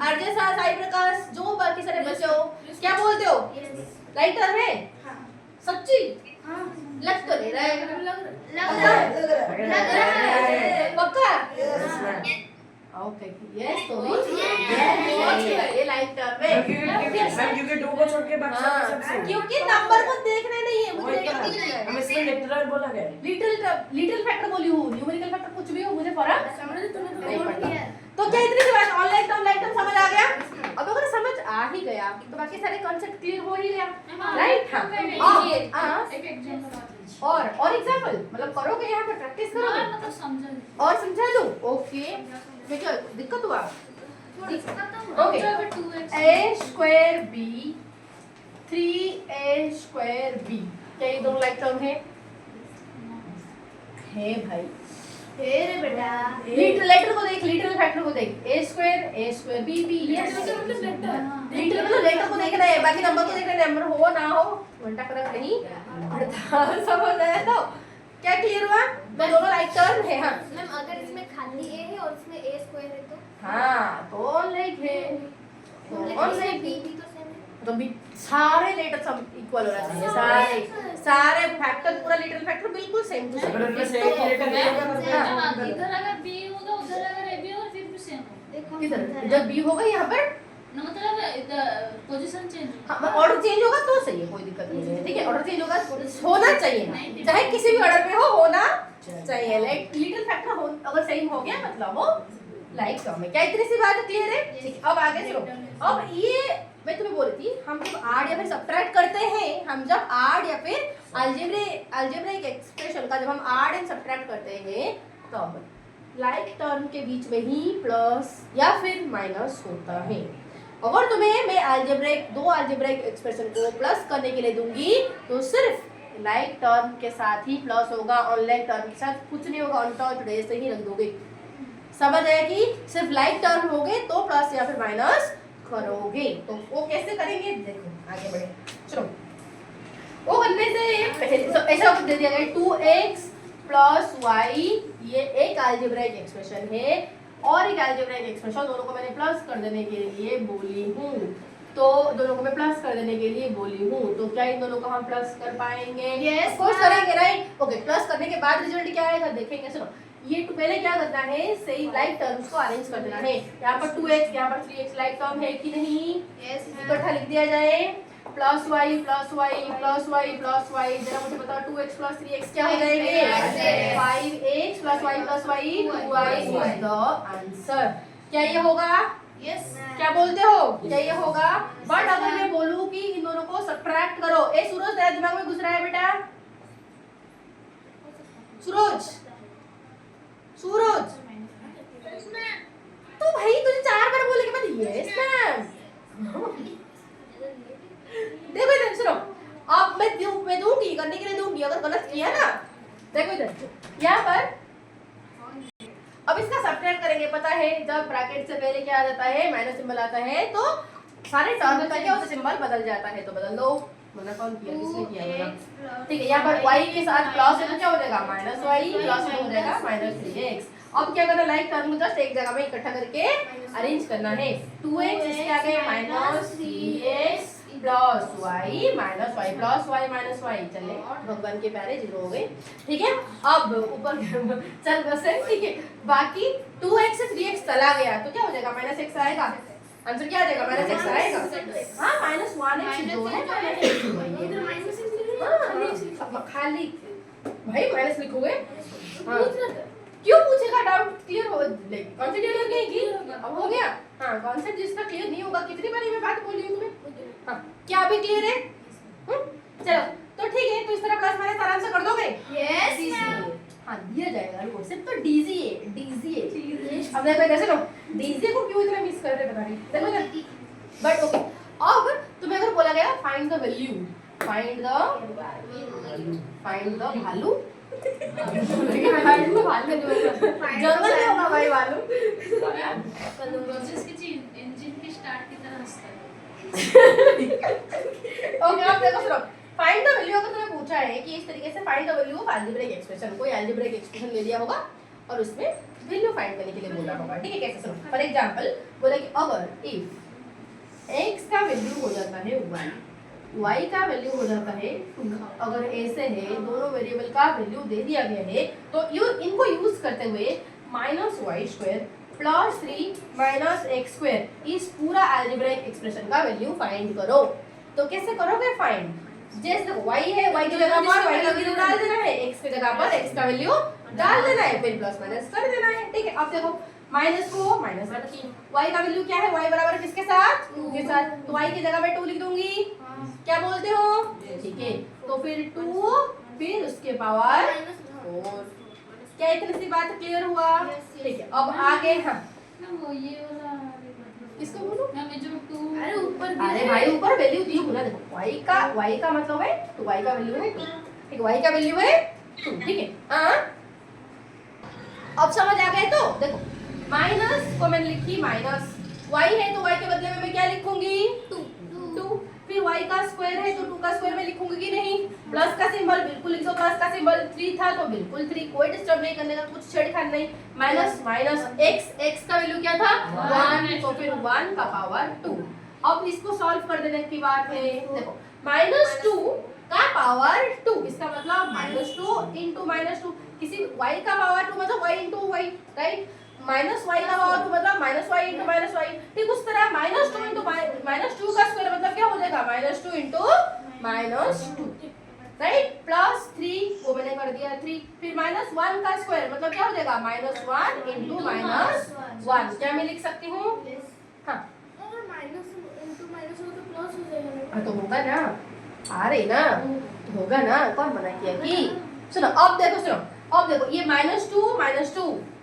RJ साहब, साई प्रकाश, जो बाकी सारे बच्चे हो, क्या बोलते हो? लाइक टर्म है? सच्ची? लग तो नहीं रहा है। लग रहा है। पक्का? Yes, ओके यस, तो ये लाइक टर्म है। क्योंकि 2 को छोड़ के बाकी हाँ, सब सेम। क्योंकि नंबर को देखना नहीं है, मुझे देखना है। हम इसमें लेटरल बोला गया। लिटिल फैक्टर बोली हूँ, न्यूमेरिकल फैक्टर कुछ भी हो, मुझे फर्क नहीं पड़ता। है। तो क्या इतनी सी बात ऑनलाइन टर्म लाइक टर्म समझ आ गया? अब अगर समझ आ ही गया तो बाकी सारे कॉन्सेप्ट क्लियर हो ही गया राइट? हाँ, एक एग्जांपल और एग्जांपल मतलब करोगे, यहाँ पे प्रैक्टिस करोगे मतलब समझा और समझा लूं? ओके, मैं क्या दिक्कत हुआ? Okay, a² b 3a² b, क्या ये दोनों लाइक टर्म है? है भाई, रे बेटा लेटर को देख, लिटरल फैक्टर को देख, a स्क्वायर b b, ये लिटरल मतलब लेटर को देखना है, बाकी नंबर को देखना है, नंबर हो ना हो घंटा फर्क नहीं पड़ता। समझ आया? तो क्या क्लियर हुआ? मैं दोनों लाइक टर्म है। हाँ मैम अगर इसमें खाली a है और इसमें a स्क्वायर है तो हाँ तो लाइक है, और लाइक b भी तो सेम है। तो भी सारे लेटर सब इक्वल होना चाहिए, सारे सारे फैक्टर, पूरा लिटरल फैक्टर बिल्कुल सेम टू सेम। अगर उनमें से एक ही लेटर हाँ। इधर अगर बी होगा उधर अगर ए बी होगा फिर भी सेम होगा। देखो किधर जब बी होगा यहाँ पर, ना मतलब पोजीशन चेंज हाँ ऑर्डर चेंज होगा तो सही है, कोई दिक्कत नहीं है। ठीक है, ऑर्डर चेंज होगा, होना चाहिए, चाहे किसी भी ऑर्डर में हो, होना चाहिए। लाइक लिटल फैक्टर हो अगर सही हो गया मतलब वो लाइक टर्म है। क्या इतनी सी बात क्लियर है? ठीक है, अब आगे चलो। अब ये मैं तुम्हें बोल रही थी, हम जब ऐड या फिर सब्ट्रैक्ट करते हैं, हम जब ऐड या फिर अलजेब्रिक एक्सप्रेशन का जब हम ऐड एंड सब्ट्रैक्ट करते हैं तब लाइक टर्म के बीच में ही प्लस या फिर माइनस होता है। अगर तुम्हें मैं दो अलजेब्रिक एक्सप्रेशन को प्लस करने के लिए दूंगी तो सिर्फ लाइक टर्म के साथ ही प्लस होगा, अनलाइक टर्म के साथ कुछ नहीं होगा, ऑन टॉप ऐसे ही रख दोगे। समझ आया कि सिर्फ लाइक टर्म हो गए तो प्लस या फिर माइनस करोगे। तो वो कैसे करेंगे देखो, आगे बढ़े चलो। वो करने से पहले तो ऐसा दे दिया गया 2x प्लस y, ये एक अलजेब्रिक एक्सप्रेशन है और एक अलजेब्रिक एक्सप्रेशन, दोनों को मैंने प्लस कर देने के लिए बोली हूँ। तो दोनों को मैं प्लस कर देने के लिए बोली हूँ, तो क्या इन दोनों को हम प्लस कर पाएंगे? Yes, ऑफ कोर्स करेंगे, राइट? ओके, प्लस करने के बाद रिजल्ट क्या आएगा देखेंगे। सुनो, ये पहले क्या करना है, सही लाइक टर्म्स को अरेंज कर देना है। यहाँ पर 2x, यहाँ पर 3x लाइक टर्म है कि नहीं? यस इकट्ठा लिख दिया जाए, plus y plus y plus y plus y, जरा मुझे बताओ 2x प्लस 3x क्या हो जाएंगे? 5x plus y plus y, 2y is the answer. क्या ये होगा? यस क्या बोलते हो? क्या ये होगा? बट अगर मैं बोलूं कि इन दोनों को सब्ट्रैक्ट करो, ए सूरज तेरे दिमाग में घुस रहा है बेटा? सूरज सूरज तो भाई तुझे 4 बार बोलने के बाद यस मैम। देखो इधर सुनो, अब मैं दूंगी करने के लिए दूंगी, अगर गलत किया ना देखो इधर यहाँ पर। अब इसका सब्ट्रैक्ट करेंगे, पता है जब ब्रैकेट से पहले क्या आ जाता है, माइनस सिंबल आता है, तो सारे टर्म का क्या होता है, सिंबल बदल जाता है। तो बदल दो, मना कौन किया, किसने किया मना? ठीक है, यहाँ पर y के साथ प्लस है तो क्या हो जाएगा माइनस y, प्लस में हो जाएगा माइनस 3x। अब क्या करना, लाइक टर्म को जस्ट एक जगह में इकट्ठा करके अरेंज करना है। 2x इसके आगे minus 3x plus y minus y plus y minus y, चले भगवान के प्यारे 0 हो गए। ठीक है, अब ऊपर चल बस है, ठीक है। बाकी 2x से 3x चला गया तो क्या हो जाएगा, माइनस x आएगा। आंसर क्या आ जाएगा, माइनस x आएगा। हाँ माइनस 1x जो है इधर माइनस हाँ, खाली भाई माइनस लिखोगे। हाँ क्यों पूछेगा, डाउट क्लियर हो, कॉन्सेप्ट क्लियर नहीं की, अब हो गया। हाँ कॉन्सेप्ट जिसका क्लियर नहीं होगा, कितनी बारी मैं बात बोली हूँ तुम्हें? हाँ क्या अभी क्लियर है? चलो तो ठीक है, तो इस तरह प्लस माइनस आराम से कर दोगे? यस हाँ दिया जाएगा, रुको सिर्फ तो डीजी है, डीजी है। अब देखो कैसे लो, डीजी को क्यों इतना मिस कर रहे बता रही, देखो इधर। बट ओके, अब तुम्हें अगर बोला गया find the value, find the भालू जंगल में होगा भाई भालू। प्रोसेस की इंजन की स्टार्ट की तरह हंसता है। ओके अब देखो सुनो, फाइंड द वैल्यू अगर तुम्हें पूछा है कि इस तरीके से find the value of algebraic expression, कोई अलजेब्रिक एक्सप्रेशन ले लिया होगा और उसमें वैल्यू फाइंड करने के लिए बोला होगा। ठीक है, कैसे सुनो, फॉर एग्जांपल बोला कि अगर इफ x का वैल्यू हो जाता है 1, y का वैल्यू हो जाता है 2, अगर ऐसे है दोनों वेरिएबल का वैल्यू दे दिया गया है तो इनको यूज करते हुए minus y square plus 3 minus x square इस पूरा अलजेब्रिक एक्सप्रेशन का वैल्यू फाइंड करो। तो कैसे करोगे फाइंड, जैसे देखो y है, y की जगह पर y का वैल्यू डाल देना है, x की जगह पर x का वैल्यू डाल देना है, फिर प्लस माइनस कर देना है। ठीक है, अब देखो माइनस को माइनस रखी, y का वैल्यू क्या है, y बराबर किसके साथ, 2 के साथ, तो y की जगह पे 2 लिख दूंगी। क्या बोलते हो? ठीक है, तो फिर 2 फिर उसके पावर 4। क्या इतनी सी बात क्लियर हुआ? ठीक है, अब आगे हाँ ना वो ये वाला किसको बोलूं? ना मैं जो 2 अरे ऊपर अरे भाई ऊपर वैल्यू दी हूं ना, देखो y का मतलब है तो y का वैल्यू है 2, ठीक है, y का वैल्यू है 2। ठीक है, हाँ अब समझ आ गए? तो देखो माइनस को मैंने लिखी माइनस, y है तो y के बदले में मैं क्या लिखूंगी? 2। फिर y का स्क्वायर है तो 2 का स्क्वायर में लिखूंगी कि नहीं? प्लस का सिंबल बिल्कुल लिख दो, प्लस का सिंबल 3 था तो बिल्कुल 3, कोई डिस्टर्ब नहीं करने का, कुछ छेड़खानी नहीं। माइनस माइनस x का वैल्यू क्या था? 1, तो फिर 1 का पावर 2। अब इसको सॉल्व कर देने की बात है। देखो -2 का पावर 2, इसका मतलब -2 into -2, किसी y का पावर 2 मतलब y into y, right? Minus y का पावर 2 मतलब -y into -y। ठीक उस तरह -2 into -2 का स्क्वायर मतलब क्या हो जाएगा? -2 into -2, राइट? प्लस 3 वो मैंने कर दिया 3, फिर -1 का स्क्वायर मतलब क्या हो जाएगा? -1 into -1। क्या मैं लिख सकती हूँ? हाँ और माइनस इनटू माइनस हो तो प्लस हो जाएगा। हाँ तो होगा ना, आ रही ना, होगा ना, कौन मना किया कि? सुनो अब देखो ये -2 माइनस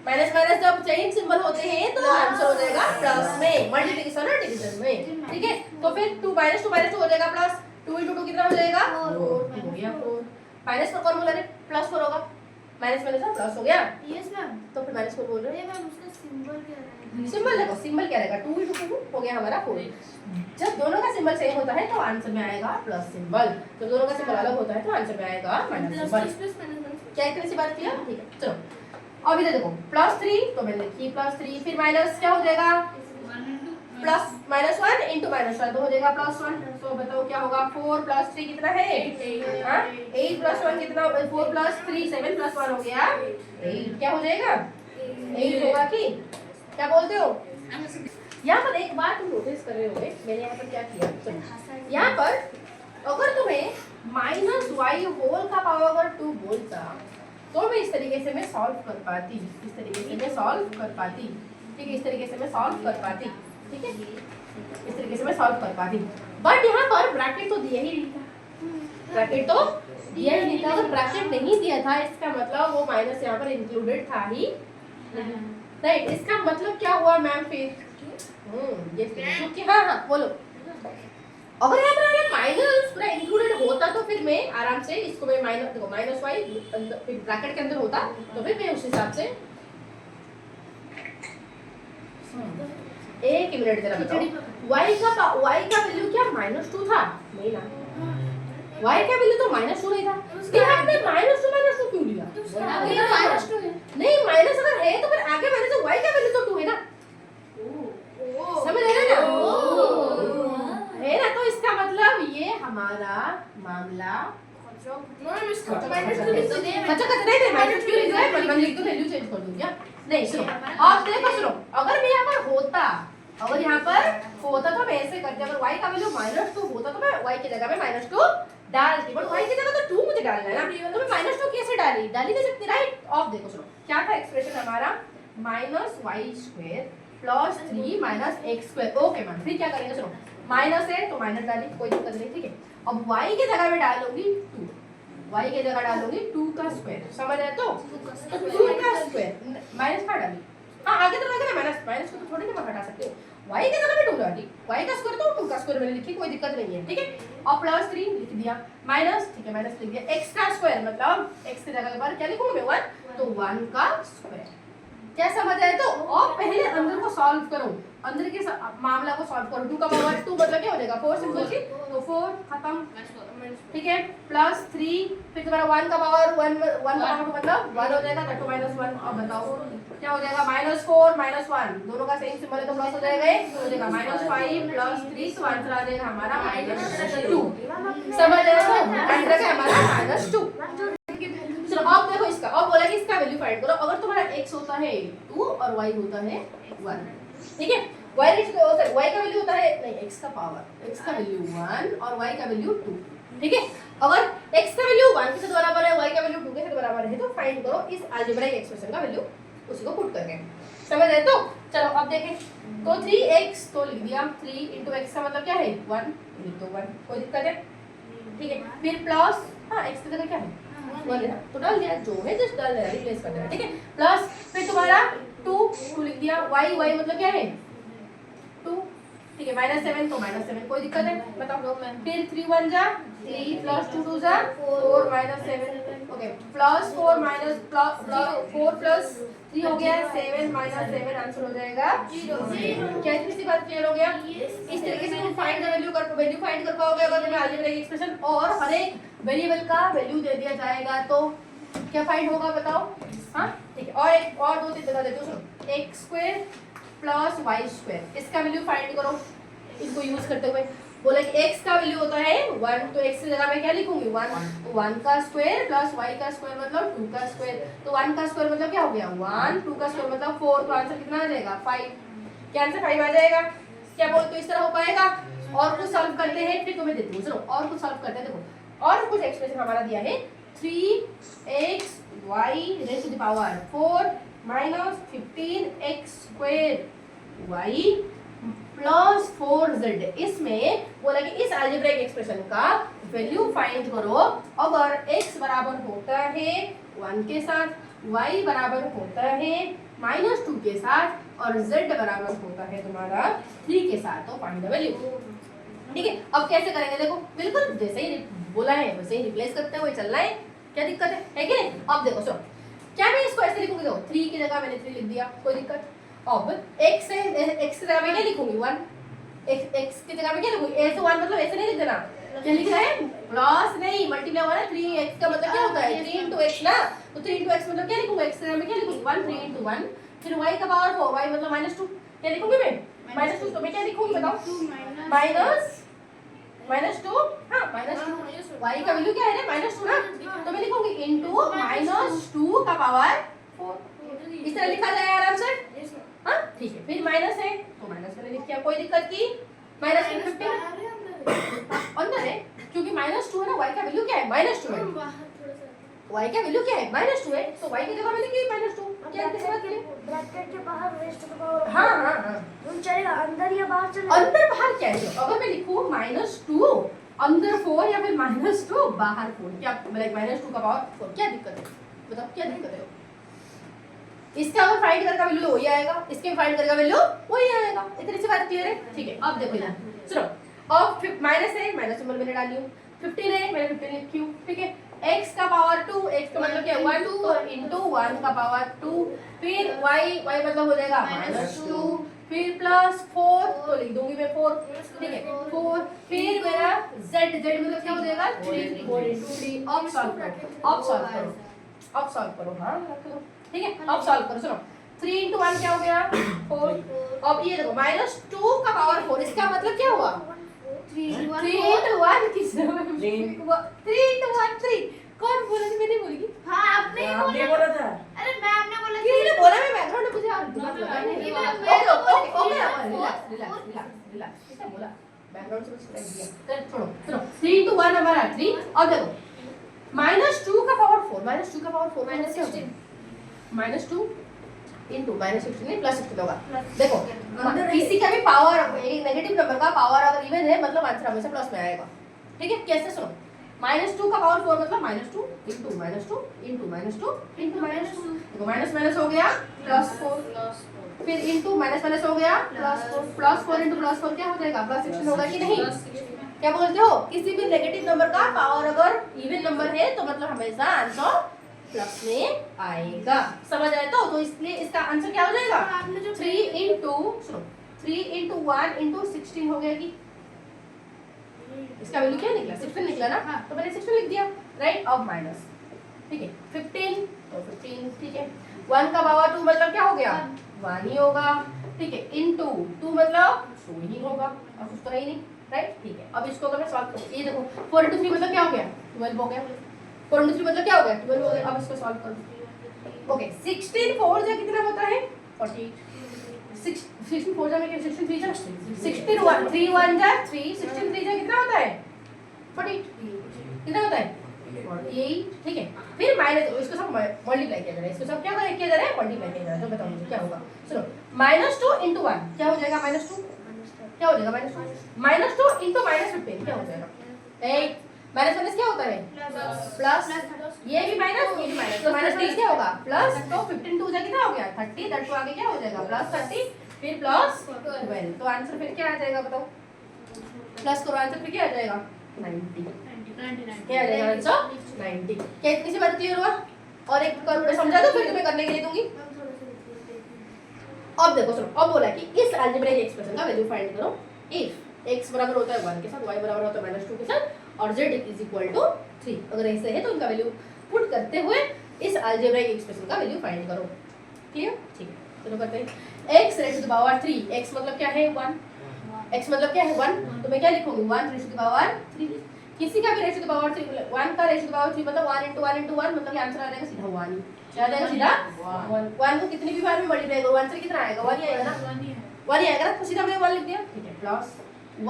माइनस जब चेंज सिंबल होते हैं तो आंसर हो जाएगा प्लस में, मल्टीप्लिकेशन और डिवीजन में, ठीक है? तो फिर 2 -2 हो जाएगा प्लस 2 into 2 कितना हो जाएगा? 4 हो गया 4। माइनस पर कौन बोला रे? प्लस 4 होगा, माइनस माइनस प्लस हो गया, यस मैम। तो फिर माइनस 4 बोल रहे ये मैम उसका सिंबल क्या है? सिंबल देखो, सिंबल क्या रहेगा? 2 into 2 हो गया हमारा 4। जब दोनों का सिंबल सेम होता है तो आंसर में आएगा प्लस सिंबल, जब दोनों का सिंबल अलग होता है तो आंसर में आएगा माइनस सिंबल। प्लस माइनस क्या इतनी सी बात किया? ठीक है चलो अब इधर देखो +3 तो मैंने लिखी +3, फिर माइनस क्या हो जाएगा? प्लस -1 into -1 तो हो जाएगा +1। तो बताओ क्या होगा? 4 + 3 कितना है? 8 + 1 कितना? 4 + 3 7 + 1 हो गया 8। क्या हो जाएगा? 8 होगा कि क्या बोलते हो? यहाँ पर एक बात तुम नोटिस कर रहे होगे, मैंने यहाँ पर क्या किया? चलो यहाँ पर अगर तुम्हें -y होल का पावर अगर 2 बोलता तो मैं इस तरीके से मैं सॉल्व कर पाती, इस तरीके से मैं सॉल्व कर पाती, ठीक है? इस तरीके से मैं सॉल्व कर पाती, ठीक है? इस तरीके से मैं सॉल्व कर पाती, बट यहाँ पर ब्रैकेट तो दिया ही नहीं था, ब्रैकेट तो दिया ही नहीं था। अगर ब्रैकेट नहीं दिया था इसका मतलब वो माइनस यहाँ पर इंक्लूडेड था ही, राइट? इसका मतलब क्या हुआ मैम फिर? ये क्योंकि हाँ बोलो, अगर यहाँ पर माइनस पूरा इंक्लूडेड होता तो फिर मैं आराम से इसको मैं माइनस देखो -y ब्रैकेट के अंदर होता तो फिर मैं उस हिसाब से एक मिनट जरा बताओ, y का वैल्यू क्या -2 था? नहीं ना, y का वैल्यू तो -2 नहीं था, फिर आपने -2 क्यों लिया? -2 है। नहीं माइनस अगर है तो फिर आगे मैंने तो y का वैल्यू तो 2 है ना, समझ रहे हैं ना? है ना? तो इसका मतलब ये हमारा मामला मैम इसका अच्छा नहीं माइनस क्यों लिख रहा है? मैं लिख दो, वैल्यू चेंज कर दूं क्या? नहीं सुनो अब देखो, सुनो अगर मैं यहाँ पर होता, अगर यहाँ पर होता तो मैं ऐसे करती, अगर y का वैल्यू -2 होता तो मैं y की जगह में -2 डालती, बट y की जगह तो 2 मुझे डालना है ना, तो मैं -2 कैसे डाली नहीं सकती, राइट? अब देखो सुनो क्या था एक्सप्रेशन हमारा? -y² + 3 - x²। ओके मैम, फिर क्या करेंगे? सुनो माइनस है तो माइनस डाली, कोई दिक्कत नहीं, ठीक है? अब y की जगह में डालूंगी 2, y की जगह डालूंगी 2 का स्क्वायर, समझ आया? तो 2 का स्क्वायर माइनस का डाली, हाँ आगे तो लगेगा माइनस को तो थोड़ी ना हटा सकते हो, y की जगह में 2 डाली, y का स्क्वायर तो 2 का स्क्वायर मैंने लिखी, कोई दिक्कत नहीं है, ठीक है? और +3 लिख दिया, माइनस, ठीक है माइनस लिख दिया, x का स्क्वायर मतलब x की जगह पर क्या लिखूंगा मैं? 1, तो 1 का स्क्वायर। क्या समझ आए? तो और पहले अंदर को सॉल्व करो, अंदर के मामला को सॉल्व करो। 2 का पावर 2 मतलब क्या हो जाएगा? 4 सिंपल सी, तो 4 खत्म, ठीक है? +3 फिर तुम्हारा 1 का पावर 1 का पावर मतलब 1 हो जाएगा, तो -1। अब बताओ क्या हो जाएगा? -4 -1 दोनों का सेम सिंबल है तो प्लस हो जाएगा, हो जाएगा -5 + 3, तो आंसर आ जाएगा हमारा -2। समझ आया? तो आंसर है हमारा -2। चलो अब देखो इसका, अब बोला कि इसका वैल्यू फाइंड करो। अगर तुम्हारा x होता है 2 और y होता है 1, ठीक है? y का वैल्यू होता है नहीं, x का पावर, x का वैल्यू 1 और y का वैल्यू 2, ठीक है? अगर x का वैल्यू 1 के साथ बराबर है, y का वैल्यू 2 के साथ बराबर है, तो फाइंड करो इस अलजेब्राइक एक्सप्रेशन का वैल्यू, उसी को पुट करके। समझ आए? तो चलो अब देखें, तो 3x तो लिख दिया, 3 into x का मतलब क्या है? 1, लिख दो 1, कोई दिक्कत है? ठीक है? फिर प्लस, हाँ x की जगह क्या है? 1 है, तो डाल दिया, जो है जस्ट डाल दिया, रिप्लेस कर देना, ठीक है? प्लस फिर तुम्हारा 2 लिख दिया, y मतलब क्या है? 2, ठीक है -7 तो -7 कोई दिक्कत है बताओ। फिर 3 1 जा 3 प्लस 2 2 जा 4 -7 ओके प्लस 4 माइनस 4 प्लस 3 हो गया 7 -7 आंसर हो जाएगा 0। क्या इतनी सी बात क्लियर हो गया? इस तरीके से तुम फाइंड द वैल्यू फाइंड कर पाओगे अगर तुम्हें अलजेब्रिक एक्सप्रेशन और हर एक वेरिएबल का वैल्यू दे दिया जाएगा तो क्या फाइंड होगा बताओ। हाँ ठीक है और एक और दो चीज बता देती हूँ सुनो x² प्लस y², इसका वैल्यू फाइंड करो इसको यूज करते हुए। बोला कि x का वैल्यू होता है 1 तो x की जगह मैं क्या लिखूंगी 1 का स्क्वायर प्लस y का स्क्वायर मतलब 2 का स्क्वायर। तो 1 का स्क्वायर मतलब क्या हो गया 1, 2 का स्क्वायर मतलब 4, तो आंसर कितना आ जाएगा 5। क्या आंसर 5 आ जाएगा? क्या बोलते हो इस तरह हो पाएगा? और कुछ सॉल्व करते हैं फिर तुम्हें देती हूँ सुनो और कुछ सॉल्व करते हैं। देखो और कुछ एक्सप्रेशन हमारा दिया है 3x y raised to the power 4 minus 15x² y plus 4z। इसमें बोला कि इस अलजेब्रिक एक्सप्रेशन का वैल्यू फाइंड करो अगर x बराबर होता है 1 के साथ, y बराबर होता है -2 के साथ और z बराबर होता है तुम्हारा 3 के साथ। तो फाइंड द वैल्यू। ठीक है अब कैसे करेंगे देखो बिल्कुल जैसे ही बोला है वैसे ही रिप्लेस करते हुए चलना है। क्या दिक्कत है कि नहीं? अब देखो सुनो क्या मैं इसको ऐसे लिखूंगी देखो 3 की जगह मैंने 3 लिख दिया कोई दिक्कत। अब x की जगह मैं क्या लिखूंगी 1 x की जगह में क्या लिखूंगी ऐसे 1 मतलब ऐसे नहीं लिख देना। क्या लिख रहा है प्लस नहीं मल्टीप्लाई हुआ ना 3x का मतलब क्या होता है 3 × x ना। तो 3 × x मतलब क्या लिखूंगा x की जगह में क्या लिखूंगी 1 3 × 1 फिर y का पावर 4 y मतलब -2 क्या लिखूंगी मैं -2 तो मैं क्या लिखूंगी बताओ -2 हाँ -2 y का वैल्यू क्या है -2 ना तो मैं लिखूंगी इनटू -2 का पावर 4 इस तरह लिखा जाए आराम से। हाँ ठीक है फिर माइनस है तो माइनस मैंने लिख दिया कोई दिक्कत की -15 अंदर है क्योंकि -2 है ना y का वैल्यू क्या है -2 है y का वैल्यू क्या है -2 है तो y की जगह में लिखिए -2 क्या किस बात के लिए ब्रैकेट के बाहर रेस्ट टू द पावर हाँ हाँ हाँ तुम चलेगा अंदर या बाहर चलेगा अंदर बाहर क्या है अगर मैं लिखूं -2 अंदर 4 या फिर -2 बाहर 4 क्या मतलब -2 का पावर 4 क्या दिक्कत है बताओ क्या दिक्कत है? इसका अगर फाइंड करके वैल्यू वही आएगा इसके फाइंड करके वैल्यू वही आएगा। इतनी सी बात क्लियर है? ठीक है अब देखो इधर सुनो अब माइनस है माइनस सिंबल मैंने डाली हूं 15 है मैंने 15 लिखी हूं ठीक है x का पावर 2 x का मतलब क्या 1 2 into 1 का पावर 2 फिर y मतलब हो जाएगा -2 फिर प्लस 4 तो लिख दूंगी मैं 4 ठीक है 4 फिर मेरा z मतलब क्या हो जाएगा 3 4 into 3 अब सॉल्व करो हाँ ठीक है अब सॉल्व करो सुनो 3 into 1 क्या हो गया 4 अब ये देखो -2 का पावर 4 इसका मतलब क्या हुआ 3 into 1 किस 3 into 1 3 कौन बोला थी मैंने बोली हाँ आपने ही आपने बोला बोला था अरे मैम ने बोला किसी ने बोला मैं बैकग्राउंड में मुझे आप दिमाग लगा नहीं ओके रिलैक्स किसने बोला बैकग्राउंड से कुछ लग दिया चल छोड़ो सुनो 3 into 1 हमारा 3 अब देखो -2 का पावर 4 -2 का पावर 4 -16 -2 into -16 नहीं +16 होगा। देखो किसी का भी पावर एक नेगेटिव नंबर का पावर अगर इवन है मतलब आंसर हमेशा प्लस में आएगा। ठीक है कैसे सुनो -2 का पावर 4 मतलब -2 into -2 into -2 into -2 देखो माइनस हो गया +4 फिर into माइनस हो गया +4 into +4 क्या हो जाएगा +16 होगा कि नहीं? क्या बोलते हो किसी भी नेगेटिव नंबर का पावर अगर इवन नंबर है तो मतलब हमेशा आंसर प्लस में आएगा। समझ आए तो इसलिए इसका आंसर क्या हो जाएगा 3 into सुनो 3 into 1 into 16 हो गया कि इसका वैल्यू क्या निकला 16 निकला ना तो मैंने 16 लिख दिया राइट। अब माइनस ठीक है 15 तो 15 ठीक है 1 का पावर 2 मतलब क्या हो गया 1 ही होगा ठीक है into 2 मतलब 2 ही होगा और कुछ तो है ही नहीं राइट। ठीक है अब इसको अगर मैं सॉल्व करूं ये देखो 4 into 3 मतलब क्या हो गया 12 हो गया 4 into 3 मतलब क्या हो गया 12 हो गया। अब इसको सॉल्व करो ओके 16 4 जा कितना होता है 48 16 4 जा में क्या 16 3 जा 16 1 3 1 जा 3 16 3 जा कितना होता है 48 कितना होता है 48 ठीक है। फिर माइनस इसको सब मल्टीप्लाई किया जा रहा है इसको सब क्या किया जा रहा है मल्टीप्लाई किया जा रहा है। तो बताओ मुझे क्या होगा सुनो -2 into 1 क्या हो जाएगा -2 क्या हो जाएगा -2 into -15 क्या हो जाएगा 8 माइनस क्या होता है प्लस ये भी माइनस ये भी माइनस तो माइनस क्या होगा प्लस तो 15 2 जा कितना हो गया 30 32 आगे क्या हो जाएगा +30 फिर प्लस 12, तो आंसर फिर क्या आ जाएगा बताओ? प्लस करो आंसर फिर क्या आ जाएगा? 90। क्या आ जाएगा आंसर? 90। क्या इतनी सी बात क्लियर हुआ? और एक करो समझा दो फिर तुम्हें करने के लिए दूंगी। अब देखो सुनो, अब बोला कि इस अलजेब्रिक एक्सप्रेशन का वैल्यू फाइंड करो इफ x बराबर होता है 1 के साथ, y बराबर होता है -2 के साथ और z इज इक्वल टू 3। अगर ऐसे है तो इनका वैल्यू पुट करते हुए इस अलजेब्रिक एक्सप्रेशन का वैल्यू फाइंड करो। क्लियर? ठीक है, चलो करते हैं। x raise to the power 3, x मतलब क्या है 1, x मतलब क्या है 1, तो मैं क्या लिखूंगी 1 रेज़ टू द पावर 3। किसी का भी रेज़ टू द पावर 3, 1 का रेज़ टू द पावर 3 मतलब 1 * 1 * 1 मतलब कि आंसर आ जाएगा सीधा 1। क्या आ जाएगा सीधा 1 को कितनी भी बार में मल्टीप्लाई करो आंसर कितना आएगा? 1 ही आएगा ना, 1 ही आएगा ना, तो सीधा मैंने 1 लिख दिया। ठीक है, प्लस y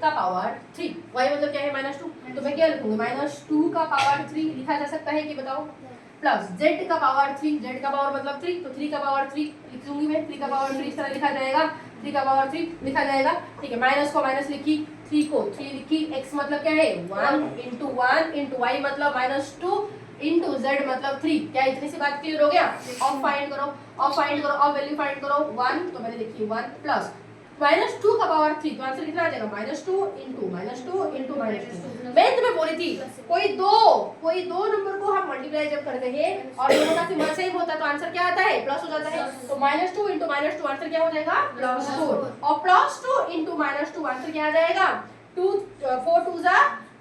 का पावर 3, y मतलब क्या है -2, तो मैं क्या लिखूंगी -2 का पावर 3 लिखा जा सकता है कि बताओ, प्लस z का पावर 3, z का पावर मतलब 3, तो 3 का पावर 3 लिख दूंगी मैं, 3 का पावर 3 इस तरह लिखा जाएगा, 3 का पावर 3 लिखा जाएगा। ठीक है, माइनस को माइनस लिखी, 3 को 3 लिखी, x मतलब क्या है 1 * 1 * y मतलब -2 * z मतलब 3। क्या इतनी सी बात क्लियर हो गया? अब फाइंड करो, अब वैल्यू फाइंड करो 1, तो मैंने लिखी 1 प्लस -2 का पावर 3, तो आंसर कितना आ जाएगा -2 * -2 मैं तुम्हें बोली थी कोई दो नंबर को हम मल्टीप्लाई जब करते हैं और दोनों का सिंबल सेम होता है तो आंसर क्या आता है? प्लस हो जाता है। तो -2 * -2 आंसर क्या हो जाएगा? +4 और +2 * -2 आंसर क्या आ जाएगा? 4 2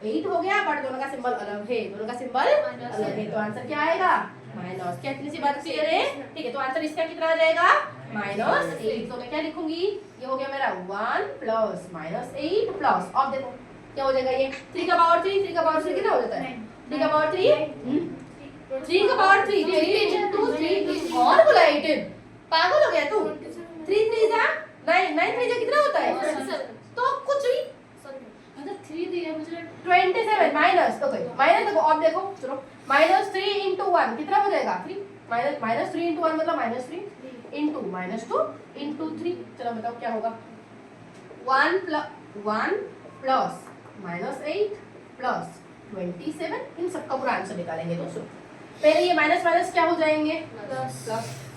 8 हो गया, बट दोनों का सिंबल अलग है, दोनों का सिंबल अलग है, तो आंसर क्या आएगा? माइनस। क्या इतनी सी बात क्लियर है? ठीक है, तो आंसर इसका कितना आ जाएगा? -8। तो मैं क्या लिखूंगी? ये हो गया मेरा 1 प्लस -8 प्लस, अब देखो क्या हो जाएगा ये 3 का पावर 3, 3 का पावर 3 कितना हो जाता है? 3 का पावर 3 3 का पावर 3 3 * 2 3 और बोला 18, पागल हो गया तू? 3 3 जा 9 9 3 जा कितना होता है? तो कुछ भी मतलब 3 दिया मुझे 27 माइनस, ओके माइनस देखो, अब देखो चलो -3 * 1 कितना हो जाएगा? 3 -3 * 1 मतलब -3 * -2 * 3। चलो बताओ क्या होगा? 1 प्लस -8 प्लस 27, इन सबका पूरा आंसर निकालेंगे दोस्तों। पहले ये माइनस माइनस क्या हो जाएंगे? प्लस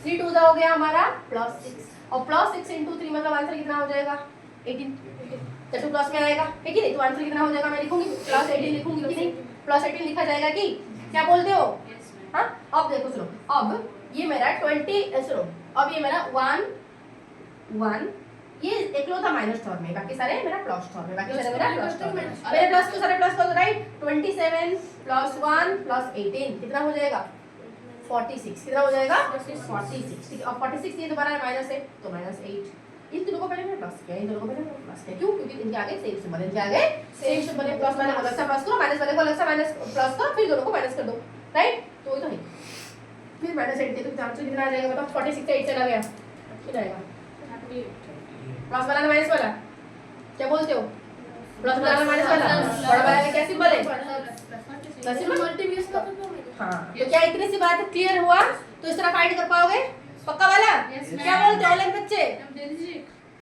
3 2 हो गया हमारा +6 और +6 * 3 मतलब आंसर कितना हो जाएगा? 18। तो प्लस में आएगा है कि नहीं? तो आंसर कितना हो जाएगा? मैं लिखूंगी +18 लिखूंगी कि नहीं? +18 लिखा जाएगा कि क्या बोलते हो? हाँ, अब देखो सुनो, अब ये मेरा 20 सुनो, अब ये मेरा 1 ये एकलौता माइनस टर्म है, बाकी सारे मेरा प्लस टर्म है, बाकी सारे मेरा प्लस टर्म है। मेरे प्लस को सारे प्लस कर दो, राइट? 27 + 1 + 18 कितना हो जाएगा? 46। कितना हो जाएगा? 46। ठीक है, अब 46 ये दोबारा माइनस है तो -8। इन दोनों को पहले मैंने प्लस किया, इन दोनों को पहले मैंने प्लस किया, क्यों? क्योंकि इनके आगे सेम सिंबल है, इनके आगे सेम सिंबल है। प्लस वाले को अलग से प्लस करो, माइनस वाले को अलग से माइनस प्लस करो, फिर दोनों को माइनस कर दो, राइट? तो ये तो है। फिर -8 तो आंसर कितना आ जाएगा बताओ? 46 से 8 चला गया, कितना आएगा? प्लस वाला ना माइनस वाला? क्या बोलते हो? प्लस वाला ना माइनस वाला? बड़ा वाला में क्या सिंबल है? Plus symbol. मल्टीप्लाई का हाँ, तो क्या इतनी सी बात क्लियर हुआ? तो इस तरह फाइंड कर पाओगे? पक्का वाला? Yes, क्या ma'am. बोलते हो ऑनलाइन बच्चे? हम दे दीजिए